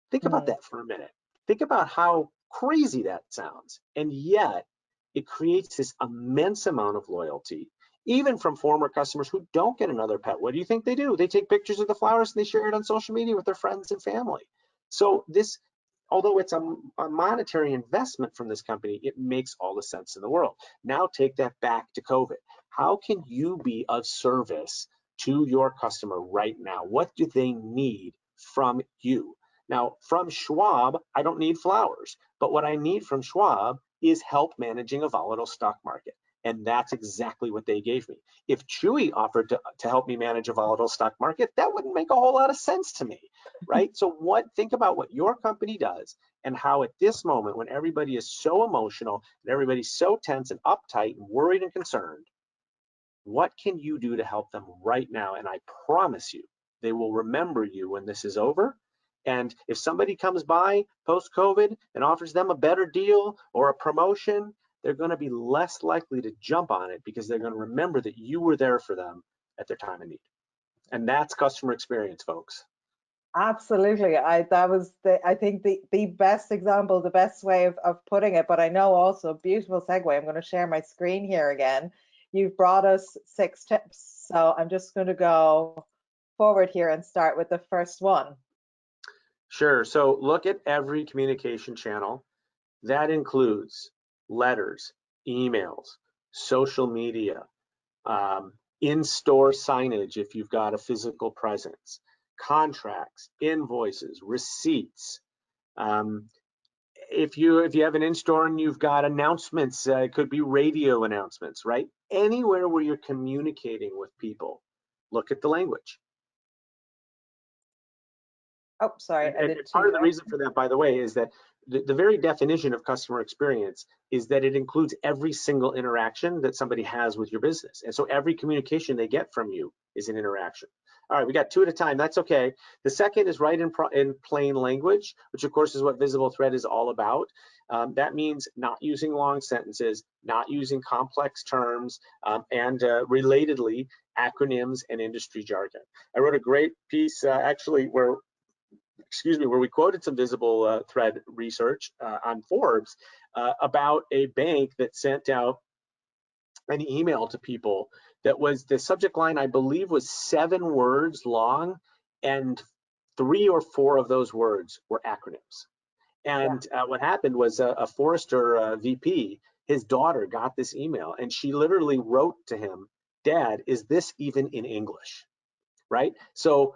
S2: Think about
S1: Mm.
S2: that for a minute. Think about how crazy that sounds. And yet, it creates this immense amount of loyalty, even from former customers who don't get another pet. What do you think they do? They take pictures of the flowers and they share it on social media with their friends and family. So this, although it's a monetary investment from this company, it makes all the sense in the world. Now take that back to COVID. How can you be of service to your customer right now? What do they need from you? Now, from Schwab, I don't need flowers, but what I need from Schwab is help managing a volatile stock market. And that's exactly what they gave me. If Chewy offered to help me manage a volatile stock market, that wouldn't make a whole lot of sense to me, right? So think about what your company does and how at this moment when everybody is so emotional and everybody's so tense and uptight and worried and concerned, what can you do to help them right now? And I promise you, they will remember you when this is over. And if somebody comes by post-COVID and offers them a better deal or a promotion, they're going to be less likely to jump on it because they're going to remember that you were there for them at their time of need. And that's customer experience, folks.
S1: Absolutely. I think the best example, the best way of putting it, but I know also beautiful segue. I'm going to share my screen here again. You've brought us 6 tips. So I'm just going to go forward here and start with the first one.
S2: Sure. So look at every communication channel. That includes letters, emails, social media, in-store signage if you've got a physical presence, contracts, invoices, receipts. If you have an in-store and you've got announcements, it could be radio announcements, right? Anywhere where you're communicating with people, look at the language.
S1: Oh, sorry, I
S2: And
S1: did 2
S2: part of the
S1: there.
S2: reason for that, by the way, is that the very definition of customer experience is that it includes every single interaction that somebody has with your business. And so every communication they get from you is an interaction. All right, we got 2 at a time. That's okay. The second is write in plain language, which of course is what VisibleThread is all about. That means not using long sentences, not using complex terms, and relatedly, acronyms and industry jargon. I wrote a great piece actually where we quoted some VisibleThread research on Forbes about a bank that sent out an email to people that was, the subject line, I believe, was 7 words long, and 3 or 4 of those words were acronyms. And what happened was a Forrester VP, his daughter got this email, and she literally wrote to him, "Dad, is this even in English?" Right? So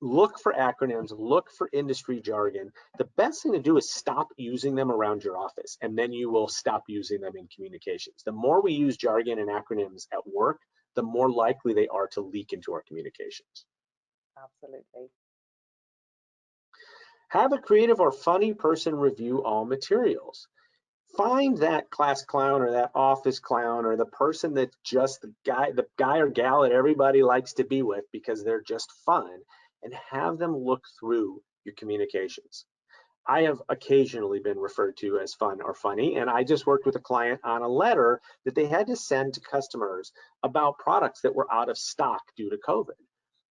S2: look for acronyms, look for industry jargon. The best thing to do is stop using them around your office, and then you will stop using them in communications. The more we use jargon and acronyms at work, the more likely they are to leak into our communications.
S1: Absolutely.
S2: Have a creative or funny person review all materials. Find that class clown or that office clown or the person that just the guy or gal that everybody likes to be with because they're just fun, and have them look through your communications. I have occasionally been referred to as fun or funny, and I just worked with a client on a letter that they had to send to customers about products that were out of stock due to COVID.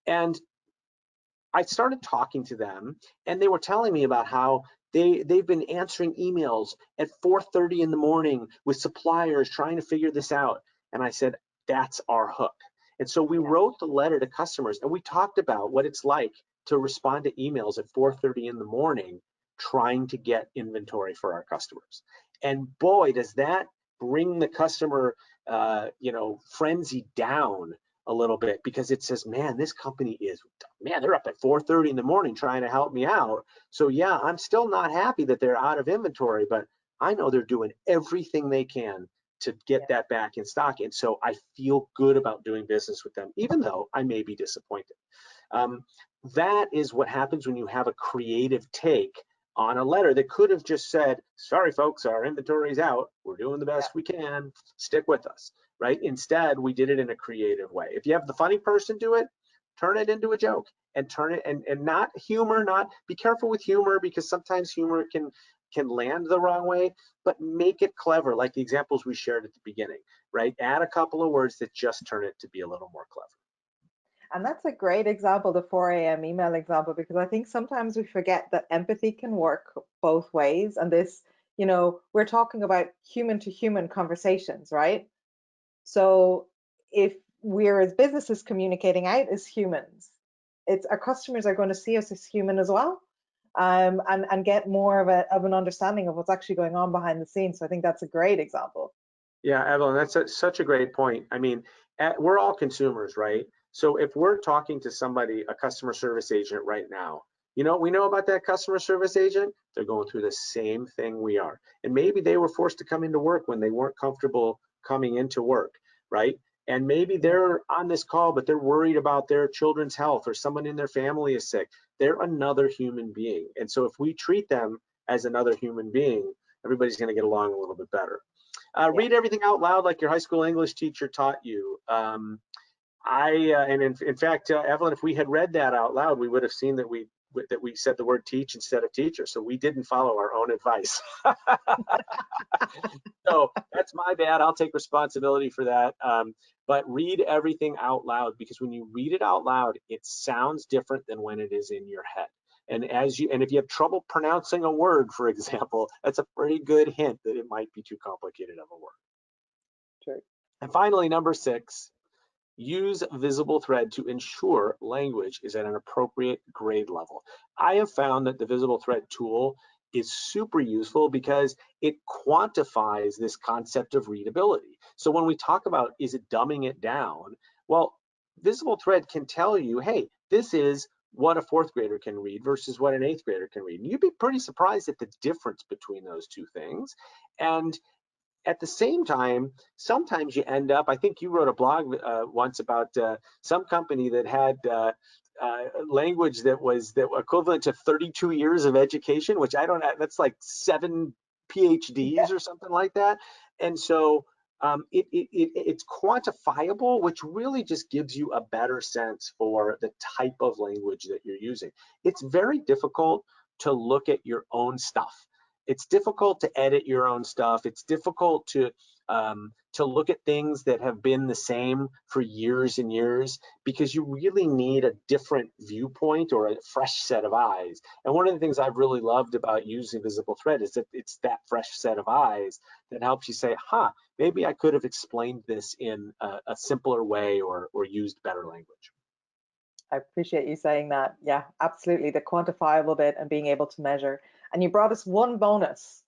S2: And I started talking to them, and they were telling me about how they've been answering emails at 4:30 in the morning with suppliers trying to figure this out. And I said, that's our hook. And so we wrote the letter to customers, and we talked about what it's like to respond to emails at 4:30 in the morning trying to get inventory for our customers. And boy, does that bring the customer frenzy down a little bit, because it says, man, this company they're up at 4:30 in the morning trying to help me out. So yeah, I'm still not happy that they're out of inventory, but I know they're doing everything they can to get that back in stock. And so I feel good about doing business with them, even though I may be disappointed. That is what happens when you have a creative take on a letter that could have just said, sorry folks, our inventory's out, we're doing the
S1: Yeah.
S2: best we can, stick with us, right? Instead, we did it in a creative way. If you have the funny person do it, turn it into a joke, and turn it, and not humor, not, be careful with humor, because sometimes humor can land the wrong way, but make it clever, like the examples we shared at the beginning, right? Add a couple of words that just turn it to be a little more clever.
S1: And that's a great example, the 4 a.m. email example, because I think sometimes we forget that empathy can work both ways. And this, you know, we're talking about human to human conversations, right? So if we're as businesses communicating out as humans, it's our customers are going to see us as human as well, and get more of an understanding of what's actually going on behind the scenes. So I think that's a great example.
S2: Yeah, Evelyn, that's such a great point. I mean, we're all consumers, right? So if we're talking to somebody, a customer service agent right now, you know what we know about that customer service agent? They're going through the same thing we are. And maybe they were forced to come into work when they weren't comfortable coming into work, right? And maybe they're on this call, but they're worried about their children's health, or someone in their family is sick. They're another human being. And so if we treat them as another human being, everybody's going to get along a little bit better.
S1: Yeah.
S2: Read everything out loud like your high school English teacher taught you. And in fact, Evelyn, if we had read that out loud, we would have seen that we said the word teach instead of teacher. So we didn't follow our own advice. So that's my bad. I'll take responsibility for that. But read everything out loud, because when you read it out loud, it sounds different than when it is in your head. And if you have trouble pronouncing a word, for example, that's a pretty good hint that it might be too complicated of a word.
S1: True.
S2: And finally, number 6, use VisibleThread to ensure language is at an appropriate grade level. I have found that the VisibleThread tool is super useful because it quantifies this concept of readability. So when we talk about, is it dumbing it down? Well, VisibleThread can tell you, hey, this is what a 4th grader can read versus what an 8th grader can read. And you'd be pretty surprised at the difference between those two things. And at the same time, sometimes you end up, I think you wrote a blog once about some company that had language that was equivalent to 32 years of education, which I don't, that's like 7 PhDs or something like that. And so it's quantifiable, which really just gives you a better sense for the type of language that you're using. It's very difficult to look at your own stuff. It's difficult to edit your own stuff. It's difficult to look at things that have been the same for years and years, because you really need a different viewpoint or a fresh set of eyes. And one of the things I've really loved about using VisibleThread is that it's that fresh set of eyes that helps you say, huh, maybe I could have explained this in a simpler way, or used better language.
S1: I appreciate you saying that. Yeah, absolutely. The quantifiable bit and being able to measure. And you brought us one bonus.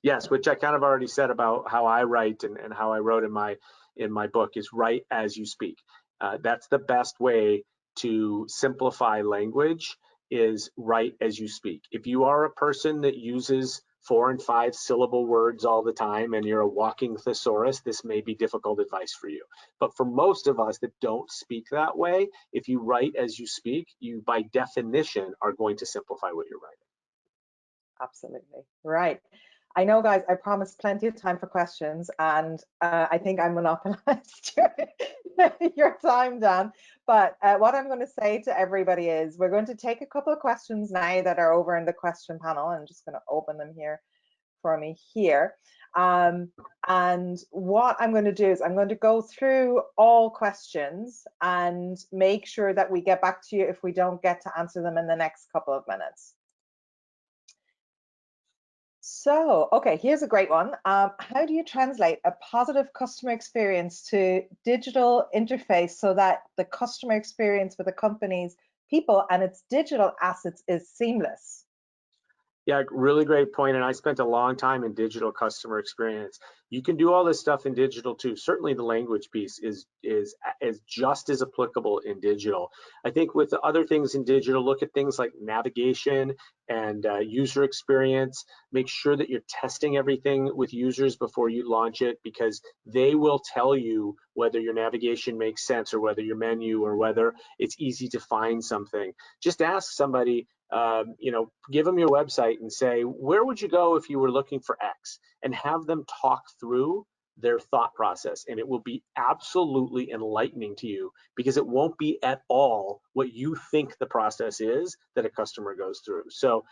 S2: Yes, which I kind of already said about how I write, and how I wrote in my book, is write as you speak. That's the best way to simplify language, is write as you speak. If you are a person that uses 4 and 5 syllable words all the time and you're a walking thesaurus, this may be difficult advice for you. But for most of us that don't speak that way, if you write as you speak, you by definition are going to simplify what you're writing.
S1: Absolutely. Right. I know, guys, I promised plenty of time for questions, and I think I monopolized your time, Dan. But what I'm going to say to everybody is we're going to take a couple of questions now that are over in the question panel. I'm just going to open them here for me here. And what I'm going to do is I'm going to go through all questions and make sure that we get back to you if we don't get to answer them in the next couple of minutes. So, okay, here's a great one. How do you translate a positive customer experience to digital interface so that the customer experience for the company's people and its digital assets is seamless?
S2: Yeah, really great point. And I spent a long time in digital customer experience. You can do all this stuff in digital too. Certainly the language piece is just as applicable in digital. I think with the other things in digital, look at things like navigation and user experience. Make sure that you're testing everything with users before you launch it, because they will tell you whether your navigation makes sense, or whether your menu, or whether it's easy to find something. Just ask somebody, give them your website and say, where would you go if you were looking for X? And have them talk through their thought process, and it will be absolutely enlightening to you, because it won't be at all what you think the process is that a customer goes through. So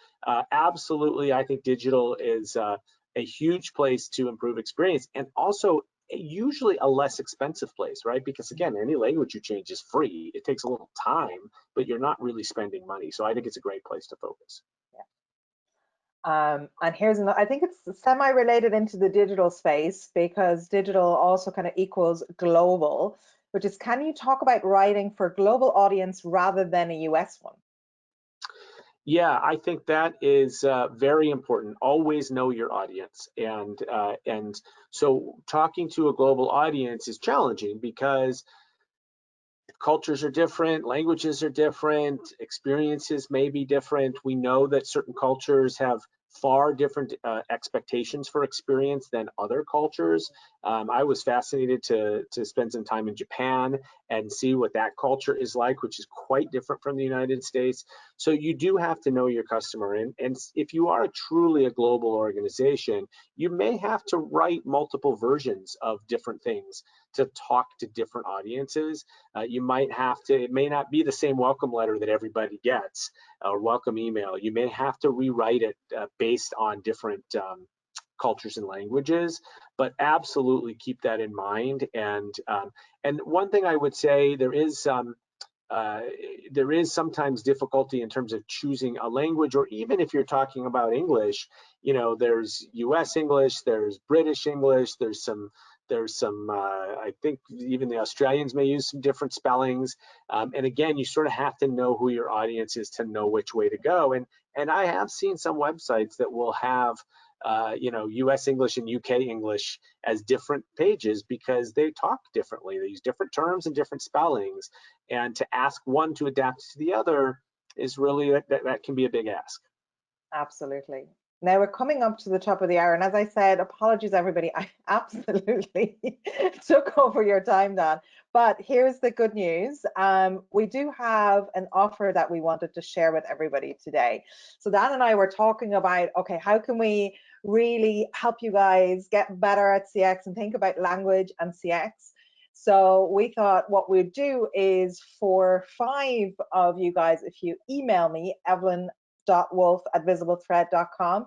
S2: absolutely, I think digital is a huge place to improve experience, and also usually a less expensive place, right? Because again, any language you change is free. It takes a little time, but you're not really spending money. So I think it's a great place to focus.
S1: And here's another, I think it's semi-related into the digital space, because digital also kind of equals global, which is, can you talk about writing for a global audience rather than a US one?
S2: Yeah, I think that is very important. Always know your audience, and so talking to a global audience is challenging because cultures are different, languages are different, experiences may be different. We know that certain cultures have far different expectations for experience than other cultures. I was fascinated to spend some time in Japan and see what that culture is like, which is quite different from the United States. So you do have to know your customer. And if you are truly a global organization, you may have to write multiple versions of different things to talk to different audiences. You might have to, it may not be the same welcome letter that everybody gets, or welcome email. You may have to rewrite it based on different cultures and languages, but absolutely keep that in mind. And one thing I would say, there is sometimes difficulty in terms of choosing a language, or even if you're talking about English, there's US English, there's British English, there's some I think even the Australians may use some different spellings. And again, you sort of have to know who your audience is to know which way to go. And I have seen some websites that will have US English and UK English as different pages, because they talk differently. They use different terms and different spellings. And to ask one to adapt to the other is really, that can be a big ask.
S1: Absolutely. Now we're coming up to the top of the hour, and as I said, apologies everybody, I absolutely took over your time, Dan. But here's the good news. We do have an offer that we wanted to share with everybody today. So Dan and I were talking about, okay, how can we really help you guys get better at CX and think about language and CX? So we thought what we'd do is, for 5 of you guys, if you email me, evelyn.wolf@VisibleThread.com,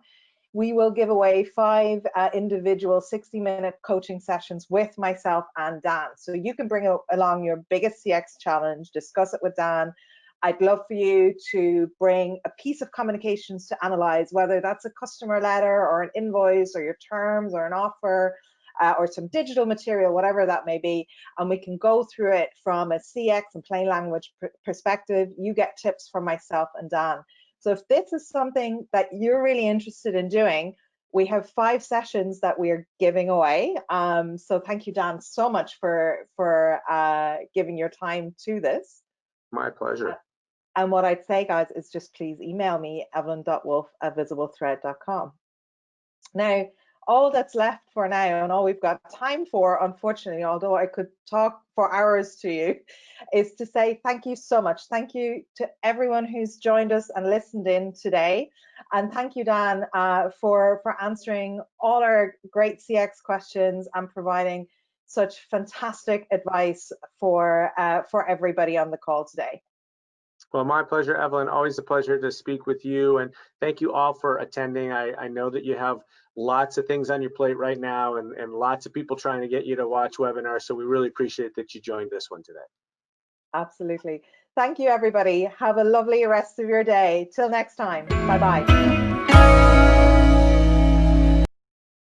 S1: we will give away 5 individual 60-minute coaching sessions with myself and Dan. So you can bring along your biggest CX challenge, discuss it with Dan. I'd love for you to bring a piece of communications to analyze, whether that's a customer letter or an invoice or your terms or an offer, or some digital material, whatever that may be, and we can go through it from a CX and plain language perspective. You get tips from myself and Dan. So if this is something that you're really interested in doing, we have 5 sessions that we're giving away. So thank you, Dan, so much for giving your time to this.
S2: My pleasure.
S1: And what I'd say, guys, is just please email me, evelyn.wolf@VisibleThread.com. Now, all that's left for now, and all we've got time for, unfortunately, although I could talk for hours to you, is to say thank you so much. Thank you to everyone who's joined us and listened in today. And thank you, Dan, for answering all our great CX questions and providing such fantastic advice for everybody on the call today.
S2: Well, my pleasure, Evelyn. Always a pleasure to speak with you, and thank you all for attending. I know that you have lots of things on your plate right now, and lots of people trying to get you to watch webinars, so we really appreciate that you joined this one today.
S1: Absolutely. Thank you, everybody. Have a lovely rest of your day. Till next time. Bye-bye.